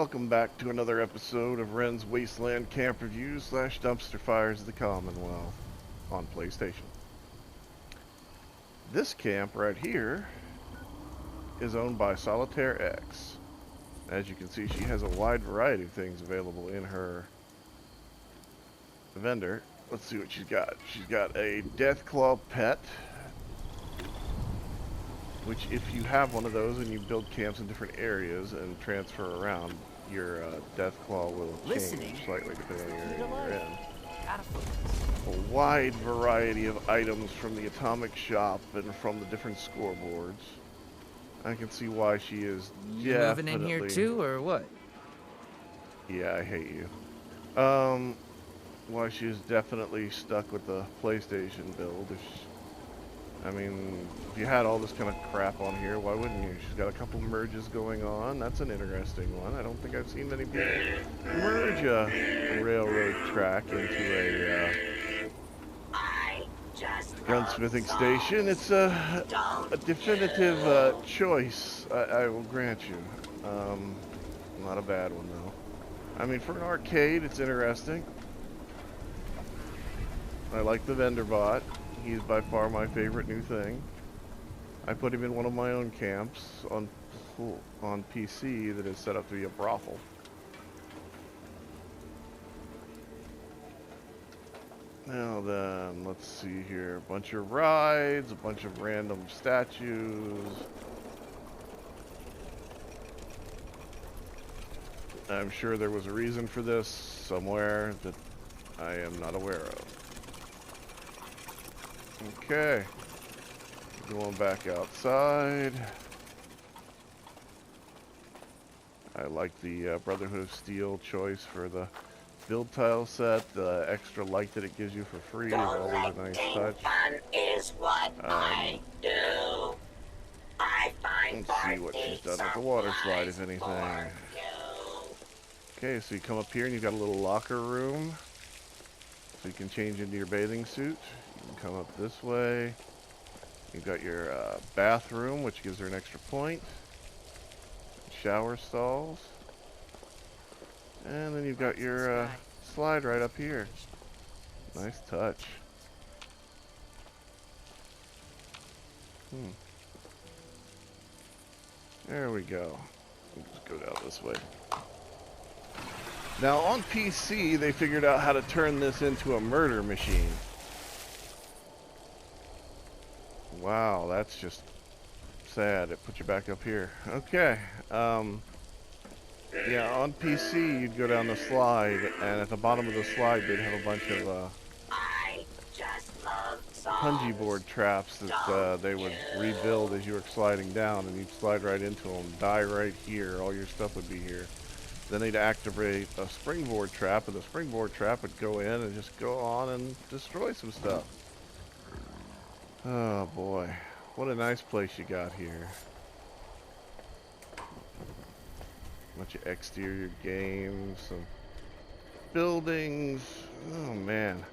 Welcome back to another episode of Wren's Wasteland Camp Reviews / Dumpster Fires of the Commonwealth on PlayStation. This camp right here is owned by Solitaire X. As you can see, she has a wide variety of things available in her vendor. Let's see what she's got. She's got a Deathclaw pet, which if you have one of those and you build camps in different areas and transfer around, your Deathclaw will change slightly depending on the area you're in. A wide variety of items from the atomic shop and from the different scoreboards. I can see why she is You moving in here too, or what? Yeah, I hate you. Why she is definitely stuck with the PlayStation build. I mean, if you had all this kind of crap on here, why wouldn't you? She's got a couple merges going on. That's an interesting one. I don't think I've seen many people merge a railroad track into a gunsmithing station. It's a definitive choice, I will grant you. Not a bad one, though. I mean, for an arcade, it's interesting. I like the vendor bot. He's by far my favorite new thing. I put him in one of my own camps on PC that is set up to be a brothel. Now then, let's see here. A bunch of rides, a bunch of random statues. I'm sure there was a reason for this somewhere that I am not aware of. Okay, going back outside. I like the Brotherhood of Steel choice for the build tile set. The extra light that it gives you for free is always a nice touch. Is what I do. I find let's see what she's done with the water slide, if anything. Okay, so you come up here and you've got a little locker room, so you can change into your bathing suit. You can come up this way. You've got your bathroom, which gives her an extra point. Shower stalls. And then you've got your slide right up here. Nice touch. There we go. We'll just go down this way. Now on PC, they figured out how to turn this into a murder machine. Wow, that's just sad. It put you back up here. Okay. Yeah, on PC, you'd go down the slide, and at the bottom of the slide, they'd have a bunch of punji board traps that they would rebuild as you were sliding down, and you'd slide right into them, die right here, all your stuff would be here. Then they'd activate a springboard trap, and the springboard trap would go in and just go on and destroy some stuff. Oh boy, what a nice place you got here. Bunch of exterior games, some buildings. Oh man.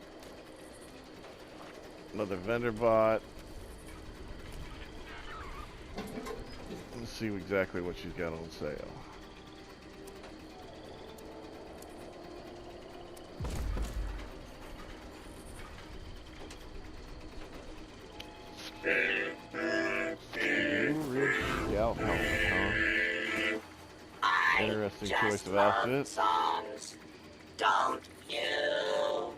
Another vendor bot. Let's see exactly what she's got on sale. Scout helmet, huh? Interesting choice of outfit. Songs, don't you?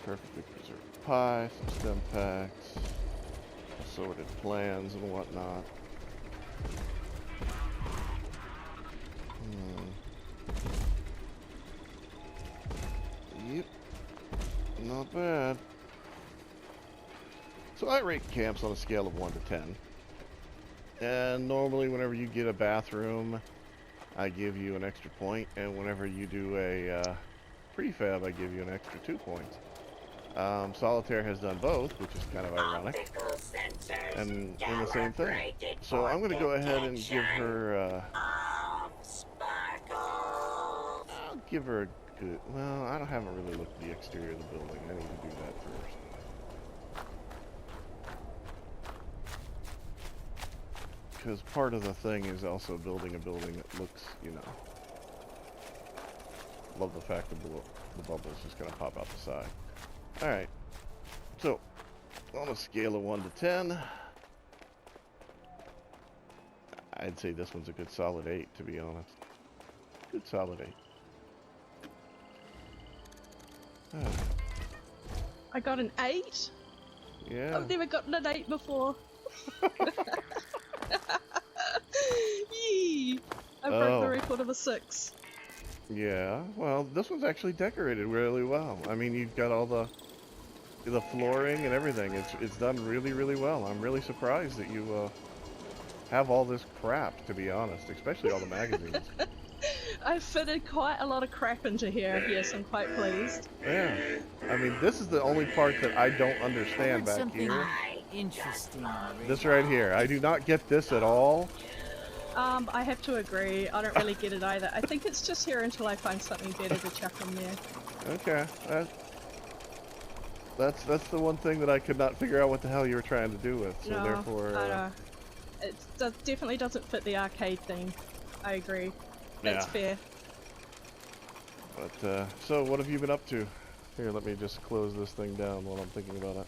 Perfectly preserved pie, some stem packs, assorted plans and whatnot. Yep, not bad. So I rate camps on a scale of 1 to 10. And normally whenever you get a bathroom, I give you an extra point. And whenever you do a prefab, I give you an extra 2 points. Solitaire has done both, which is kind of ironic. And in the same thing. So I'm going to go ahead and give her... I'll give her a good... Well, I haven't really looked at the exterior of the building. I need to do that first. Because part of the thing is also building a building that looks, you know... Love the fact that the bubble's just going to pop out the side. Alright. So, on a scale of 1 to 10... I'd say this one's a good solid 8, to be honest. Good solid 8. I got an 8? Yeah. I've never gotten an 8 before. Yee! I broke the record of a 6. Yeah, well, this one's actually decorated really well. I mean, you've got all the flooring and everything. It's done really, really well. I'm really surprised that you have all this crap, to be honest, especially all the magazines. I fitted quite a lot of crap into here. Yes, I'm quite pleased. Yeah, I mean, this is the only part that I don't understand back here. Interesting. This right here, I do not get this at all. I have to agree. I don't really get it either. I think it's just here until I find something better to chuck in there. Okay, that's the one thing that I could not figure out what the hell you were trying to do with. So No, therefore, it definitely doesn't fit the arcade theme. I agree. That's fair. But so what have you been up to? Here, let me just close this thing down while I'm thinking about it.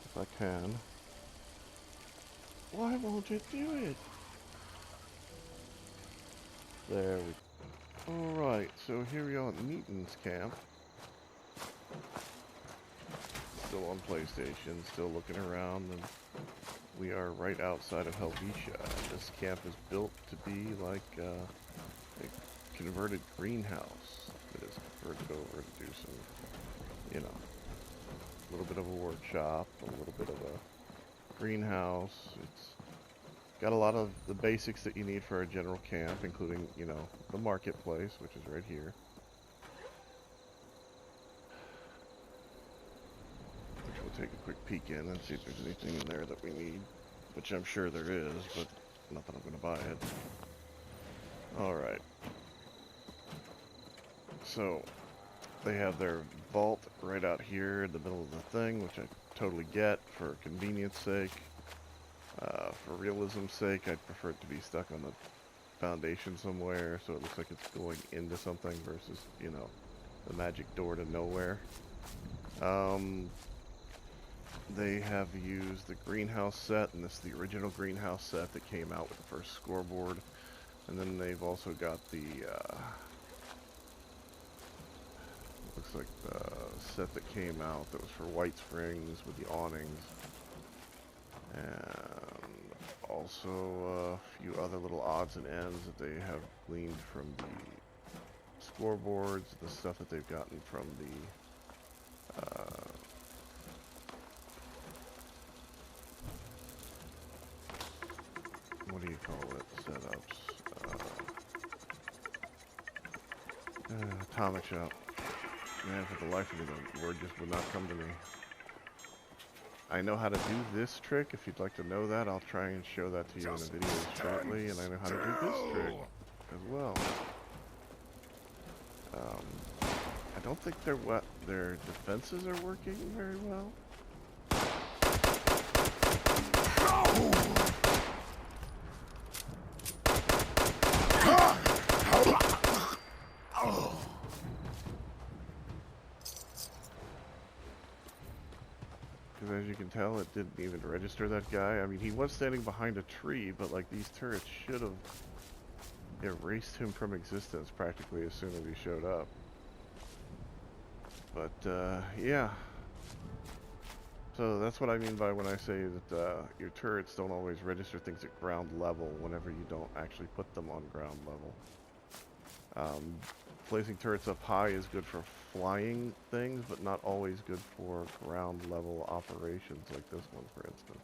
If I can. Why won't it do it? There we go. Alright, so here we are at Meaton's camp. Still on PlayStation, still looking around, and we are right outside of Helvetia. This camp is built to be like a converted greenhouse that is converted over to do some, you know, a little bit of a workshop, a little bit of a greenhouse. It's got a lot of the basics that you need for a general camp, including, you know, the marketplace, which is right here. Which we'll take a quick peek in and see if there's anything in there that we need, which I'm sure there is, but not that I'm going to buy it. Alright. So, they have their vault right out here in the middle of the thing, which I totally get for convenience sake. For realism's sake, I'd prefer it to be stuck on the foundation somewhere, so it looks like it's going into something versus, you know, the magic door to nowhere. They have used the greenhouse set, and this is the original greenhouse set that came out with the first scoreboard. And then they've also got the, looks like the set that came out that was for White Springs with the awnings. And also a few other little odds and ends that they have gleaned from the scoreboards, the stuff that they've gotten from the what do you call it? Setups. Atomic shop. Man, for the life of me, the word just would not come to me. I know how to do this trick. If you'd like to know that, I'll try and show that to you in a video shortly. And I know how to do this trick as well. I don't think their defenses are working very well. Because as you can tell, it didn't even register that guy. I mean, he was standing behind a tree, but like these turrets should have erased him from existence practically as soon as he showed up. But yeah. So that's what I mean by when I say that your turrets don't always register things at ground level whenever you don't actually put them on ground level. Placing turrets up high is good for flying things, but not always good for ground level operations like this one, for instance.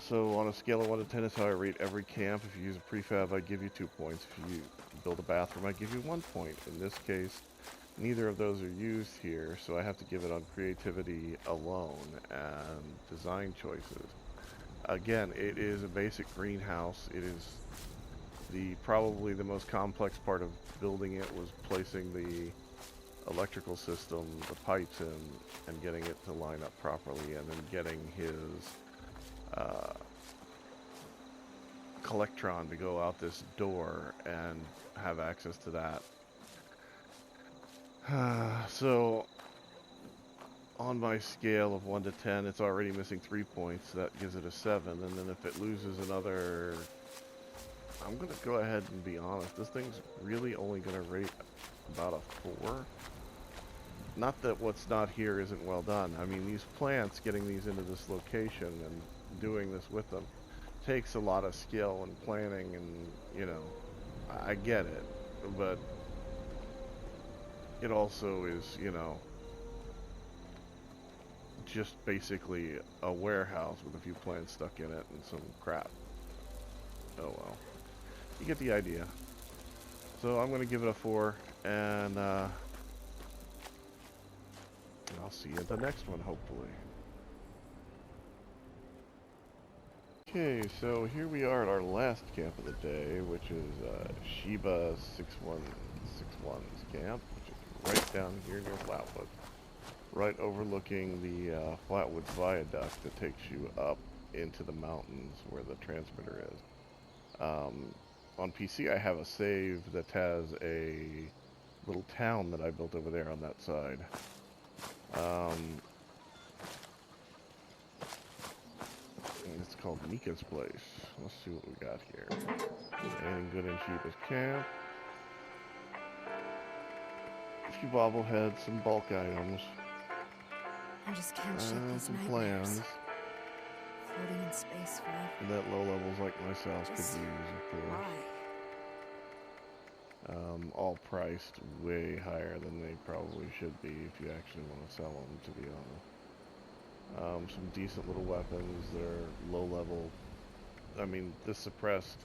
So on a scale of 1 to 10 is how I rate every camp. If you use a prefab, I give you 2 points. If you build a bathroom, I give you 1 point. In this case, neither of those are used here, so I have to give it on creativity alone and design choices. Again, it is a basic greenhouse. It is probably the most complex part of building it was placing the electrical system, the pipes in, and getting it to line up properly, and then getting his Collectron to go out this door and have access to that. So, on my scale of 1 to 10, it's already missing 3 points. That gives it a 7, and then if it loses another... I'm going to go ahead and be honest. This thing's really only going to rate about a 4. Not that what's not here isn't well done. I mean, these plants, getting these into this location and doing this with them, takes a lot of skill and planning, and, you know, I get it, but it also is, you know, just basically a warehouse with a few plants stuck in it and some crap. Oh well. You get the idea. So I'm going to give it a 4, and I'll see you at the next one, hopefully. Okay, so here we are at our last camp of the day, which is Sheba 6161's camp, which is right down here near Flatwood. Right overlooking the Flatwood Viaduct that takes you up into the mountains where the transmitter is. On PC I have a save that has a little town that I built over there on that side. It's called Nika's Place. Let's see what we got here. Anything good in Sheba's camp? A few bobbleheads, some bulk items. I just can't shake these some nightmares. plans. Floating in space forever. That low levels like myself could use, of course. Why? All priced way higher than they probably should be if you actually want to sell them, to be honest. Some decent little weapons. They're low level. I mean, this suppressed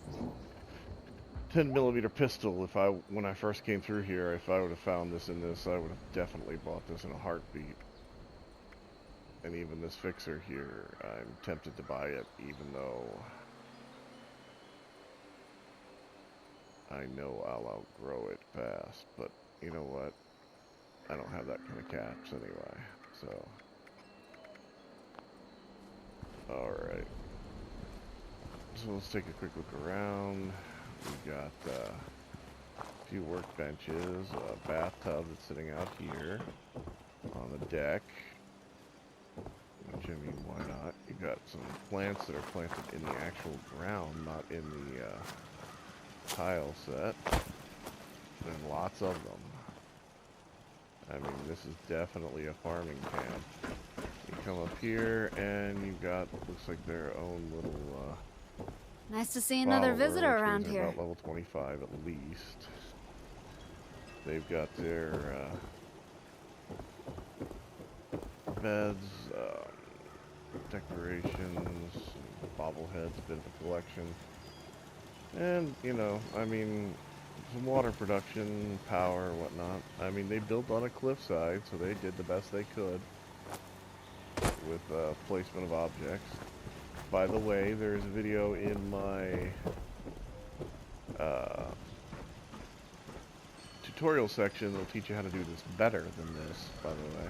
10mm pistol, when I first came through here, if I would have found this in this, I would have definitely bought this in a heartbeat. And even this fixer here, I'm tempted to buy it, even though I know I'll outgrow it fast. But you know what? I don't have that kind of caps anyway, so. Alright. So let's take a quick look around. We've got a few workbenches, a bathtub that's sitting out here on the deck. Which, I mean, why not? You got some plants that are planted in the actual ground, not in the tile set. And lots of them. I mean, this is definitely a farming camp. You come up here, and you've got, looks like their own little, Nice to see another visitor around here. About level 25 at least. They've got their, beds, decorations, bobbleheads, a bit of a collection. And, you know, I mean, some water production, power, whatnot. I mean, they built on a cliffside, so they did the best they could with placement of objects. By the way, there's a video in my tutorial section that'll teach you how to do this better than this, by the way.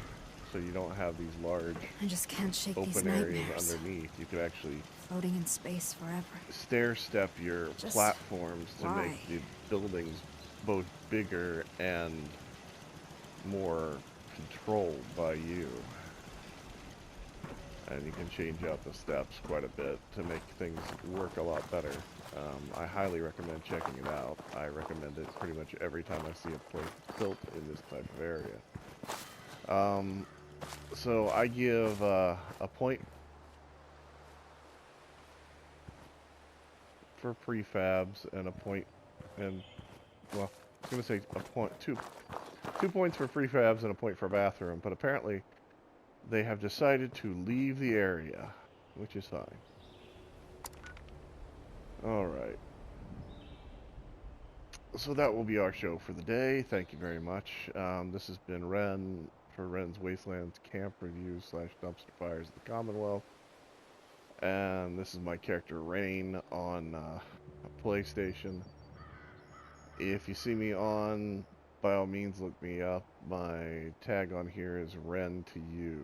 So you don't have these large I just can't shake these open areas nightmares. underneath. You could actually Floating in space forever. stair step your Just platforms to why? make the buildings both bigger and more controlled by you. And you can change out the steps quite a bit to make things work a lot better. I highly recommend checking it out. I recommend it pretty much every time I see a place built in this type of area. So I give a point for prefabs and a point, and well, I was gonna say a point, two points for prefabs and a point for bathroom, but apparently they have decided to leave the area, which is fine. Alright. So that will be our show for the day. Thank you very much. This has been Ren for Ren's Wasteland Camp Reviews / Dumpster Fires of the Commonwealth. And this is my character Wryne on PlayStation. If you see me on by all means, look me up. My tag on here is Ren to you.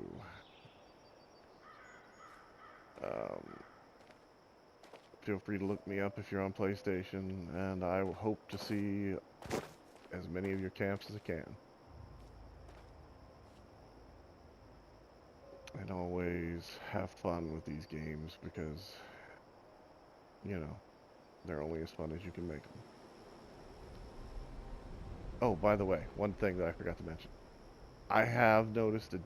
Feel free to look me up if you're on PlayStation, and I will hope to see as many of your camps as I can. And always have fun with these games because, you know, they're only as fun as you can make them. Oh, by the way, one thing that I forgot to mention. I have noticed a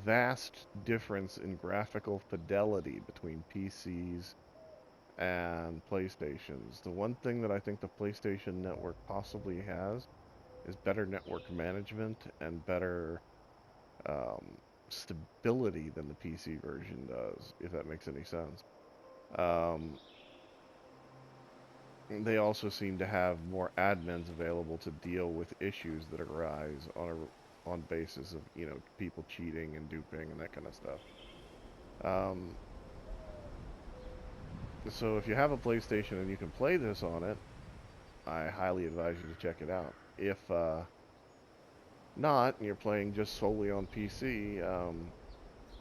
vast difference in graphical fidelity between PCs and PlayStations. The one thing that I think the PlayStation Network possibly has is better network management and better stability than the PC version does, if that makes any sense. They also seem to have more admins available to deal with issues that arise on basis of, you know, people cheating and duping and that kind of stuff. So if you have a PlayStation and you can play this on it, I highly advise you to check it out. If not, and you're playing just solely on PC,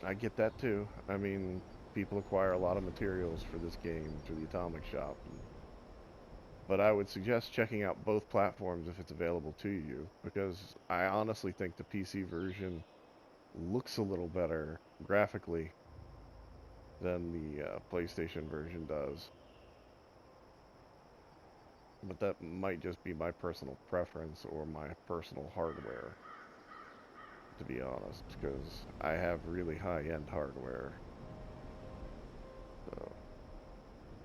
I get that too. I mean, people acquire a lot of materials for this game through the Atomic Shop. But I would suggest checking out both platforms if it's available to you, because I honestly think the PC version looks a little better graphically than the PlayStation version does. But that might just be my personal preference or my personal hardware, to be honest, because I have really high-end hardware. So,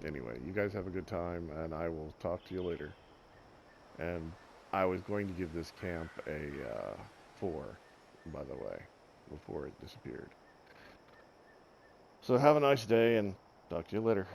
anyway, you guys have a good time, and I will talk to you later. And I was going to give this camp a 4, by the way, before it disappeared. So have a nice day, and talk to you later.